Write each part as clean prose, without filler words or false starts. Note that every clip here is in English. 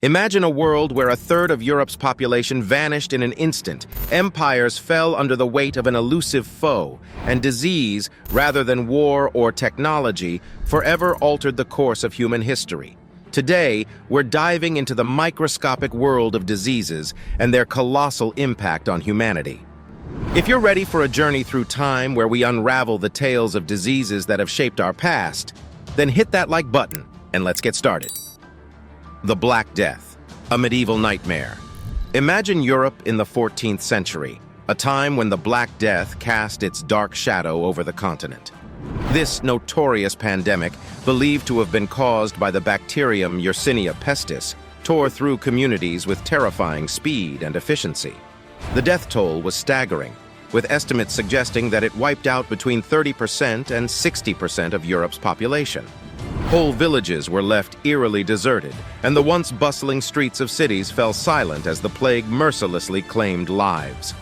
Imagine a world where a third of Europe's population vanished in an instant, empires fell under the weight of an elusive foe, and disease, rather than war or technology, forever altered the course of human history. Today, we're diving into the microscopic world of diseases and their colossal impact on humanity. If you're ready for a journey through time where we unravel the tales of diseases that have shaped our past, then hit that like button and let's get started. The Black Death, a medieval nightmare. Imagine Europe in the 14th century, a time when the Black Death cast its dark shadow over the continent. This notorious pandemic, believed to have been caused by the bacterium Yersinia pestis, tore through communities with terrifying speed and efficiency. The death toll was staggering, with estimates suggesting that it wiped out between 30% and 60% of Europe's population. Whole villages were left eerily deserted, and the once bustling streets of cities fell silent as the plague mercilessly claimed lives.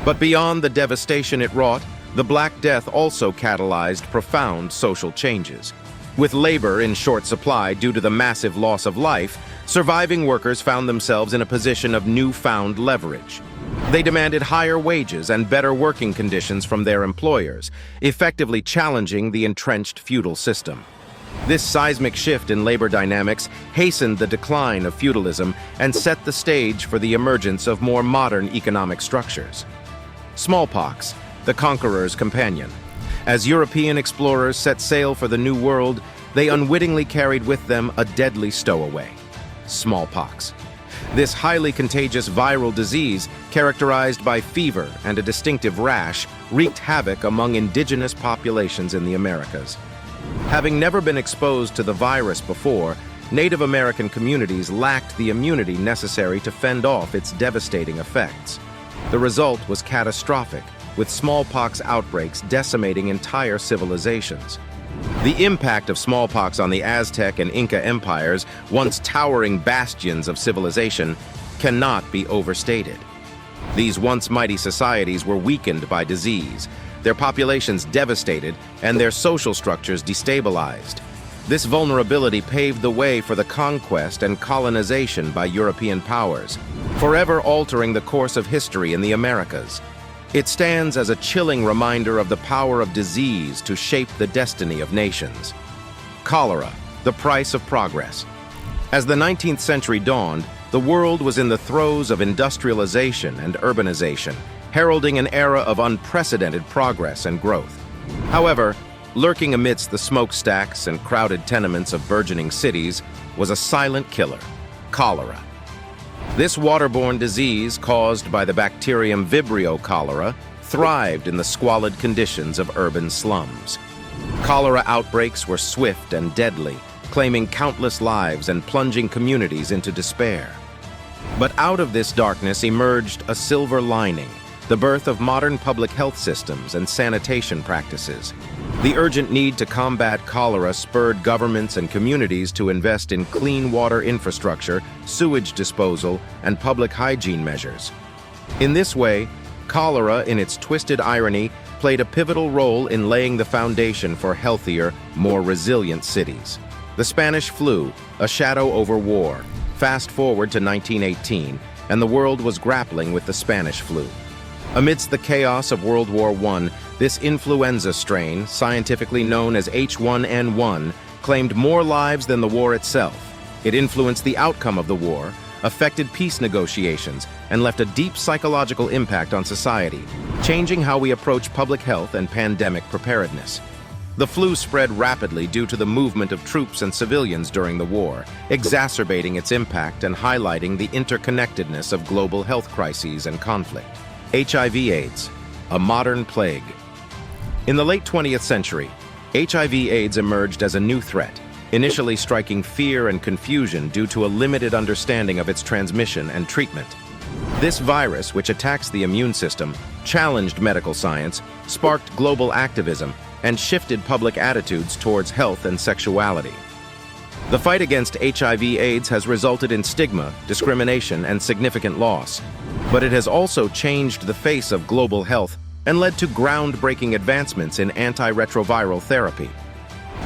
But beyond the devastation it wrought, the Black Death also catalyzed profound social changes. With labor in short supply due to the massive loss of life, surviving workers found themselves in a position of newfound leverage. They demanded higher wages and better working conditions from their employers, effectively challenging the entrenched feudal system. This seismic shift in labor dynamics hastened the decline of feudalism and set the stage for the emergence of more modern economic structures. Smallpox, the conqueror's companion. As European explorers set sail for the New World, they unwittingly carried with them a deadly stowaway: smallpox. This highly contagious viral disease, characterized by fever and a distinctive rash, wreaked havoc among indigenous populations in the Americas. Having never been exposed to the virus before, Native American communities lacked the immunity necessary to fend off its devastating effects. The result was catastrophic, with smallpox outbreaks decimating entire civilizations. The impact of smallpox on the Aztec and Inca empires, once towering bastions of civilization, cannot be overstated. These once mighty societies were weakened by disease, their populations devastated, and their social structures destabilized. This vulnerability paved the way for the conquest and colonization by European powers, forever altering the course of history in the Americas. It stands as a chilling reminder of the power of disease to shape the destiny of nations. Cholera, the price of progress. As the 19th century dawned, the world was in the throes of industrialization and urbanization, heralding an era of unprecedented progress and growth. However, lurking amidst the smokestacks and crowded tenements of burgeoning cities was a silent killer: cholera. This waterborne disease, caused by the bacterium Vibrio cholera, thrived in the squalid conditions of urban slums. Cholera outbreaks were swift and deadly, claiming countless lives and plunging communities into despair. But out of this darkness emerged a silver lining: the birth of modern public health systems and sanitation practices. The urgent need to combat cholera spurred governments and communities to invest in clean water infrastructure, sewage disposal, and public hygiene measures. In this way, cholera, in its twisted irony, played a pivotal role in laying the foundation for healthier, more resilient cities. The Spanish flu, a shadow over war. Fast forward to 1918, and the world was grappling with the Spanish flu. Amidst the chaos of World War I, this influenza strain, scientifically known as H1N1, claimed more lives than the war itself. It influenced the outcome of the war, affected peace negotiations, and left a deep psychological impact on society, changing how we approach public health and pandemic preparedness. The flu spread rapidly due to the movement of troops and civilians during the war, exacerbating its impact and highlighting the interconnectedness of global health crises and conflict. HIV/AIDS, a modern plague. In the late 20th century, HIV/AIDS emerged as a new threat, initially striking fear and confusion due to a limited understanding of its transmission and treatment. This virus, which attacks the immune system, challenged medical science, sparked global activism, and shifted public attitudes towards health and sexuality. The fight against HIV/AIDS has resulted in stigma, discrimination, and significant loss, but it has also changed the face of global health and led to groundbreaking advancements in antiretroviral therapy.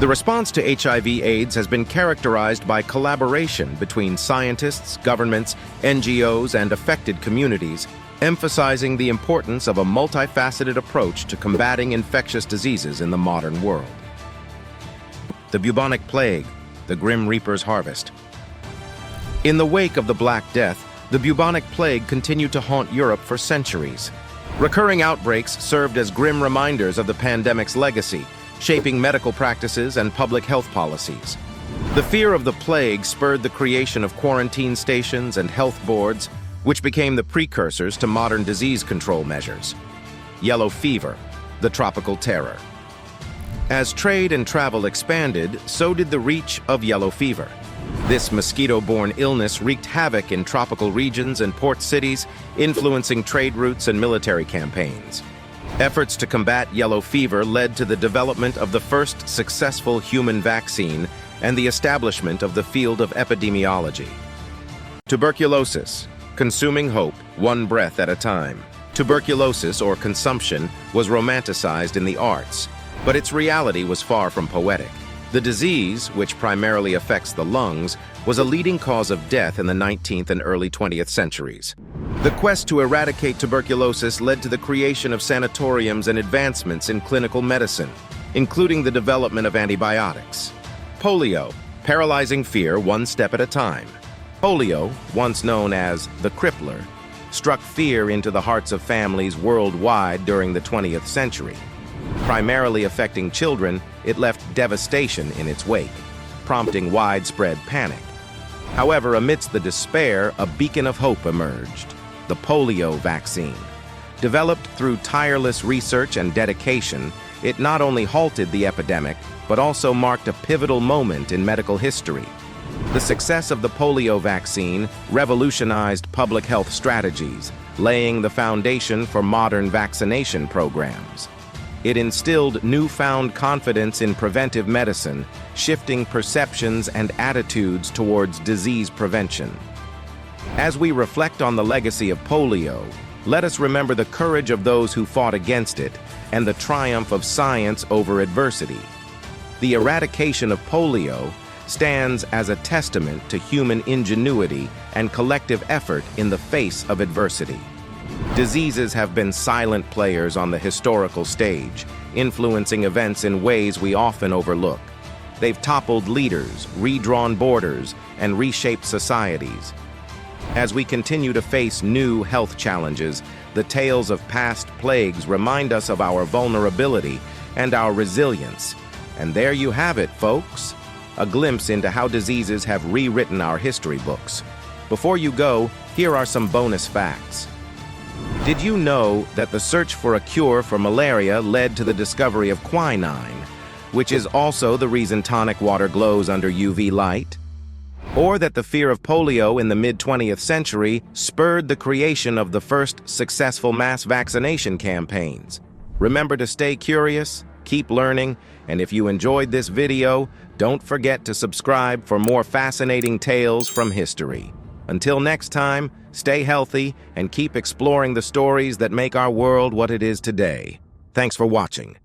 The response to HIV/AIDS has been characterized by collaboration between scientists, governments, NGOs, and affected communities, emphasizing the importance of a multifaceted approach to combating infectious diseases in the modern world. The Bubonic Plague, the Grim Reaper's harvest. In the wake of the Black Death, the Bubonic Plague continued to haunt Europe for centuries. Recurring outbreaks served as grim reminders of the pandemic's legacy, shaping medical practices and public health policies. The fear of the plague spurred the creation of quarantine stations and health boards, which became the precursors to modern disease control measures. Yellow fever, the tropical terror. As trade and travel expanded, so did the reach of yellow fever. This mosquito-borne illness wreaked havoc in tropical regions and port cities, influencing trade routes and military campaigns. Efforts to combat yellow fever led to the development of the first successful human vaccine and the establishment of the field of epidemiology. Tuberculosis, consuming hope, one breath at a time. Tuberculosis, or consumption, was romanticized in the arts, but its reality was far from poetic. The disease, which primarily affects the lungs, was a leading cause of death in the 19th and early 20th centuries. The quest to eradicate tuberculosis led to the creation of sanatoriums and advancements in clinical medicine, including the development of antibiotics. Polio, paralyzing fear one step at a time. Polio, once known as the crippler, struck fear into the hearts of families worldwide during the 20th century. Primarily affecting children, it left devastation in its wake, prompting widespread panic. However, amidst the despair, a beacon of hope emerged: the polio vaccine. Developed through tireless research and dedication, it not only halted the epidemic, but also marked a pivotal moment in medical history. The success of the polio vaccine revolutionized public health strategies, laying the foundation for modern vaccination programs. It instilled newfound confidence in preventive medicine, shifting perceptions and attitudes towards disease prevention. As we reflect on the legacy of polio, let us remember the courage of those who fought against it and the triumph of science over adversity. The eradication of polio stands as a testament to human ingenuity and collective effort in the face of adversity. Diseases have been silent players on the historical stage, influencing events in ways we often overlook. They've toppled leaders, redrawn borders, and reshaped societies. As we continue to face new health challenges, the tales of past plagues remind us of our vulnerability and our resilience. And there you have it, folks, a glimpse into how diseases have rewritten our history books. Before you go, here are some bonus facts. Did you know that the search for a cure for malaria led to the discovery of quinine, which is also the reason tonic water glows under UV light? Or that the fear of polio in the mid-20th century spurred the creation of the first successful mass vaccination campaigns? Remember to stay curious, keep learning, and if you enjoyed this video, don't forget to subscribe for more fascinating tales from history. Until next time, stay healthy and keep exploring the stories that make our world what it is today. Thanks for watching.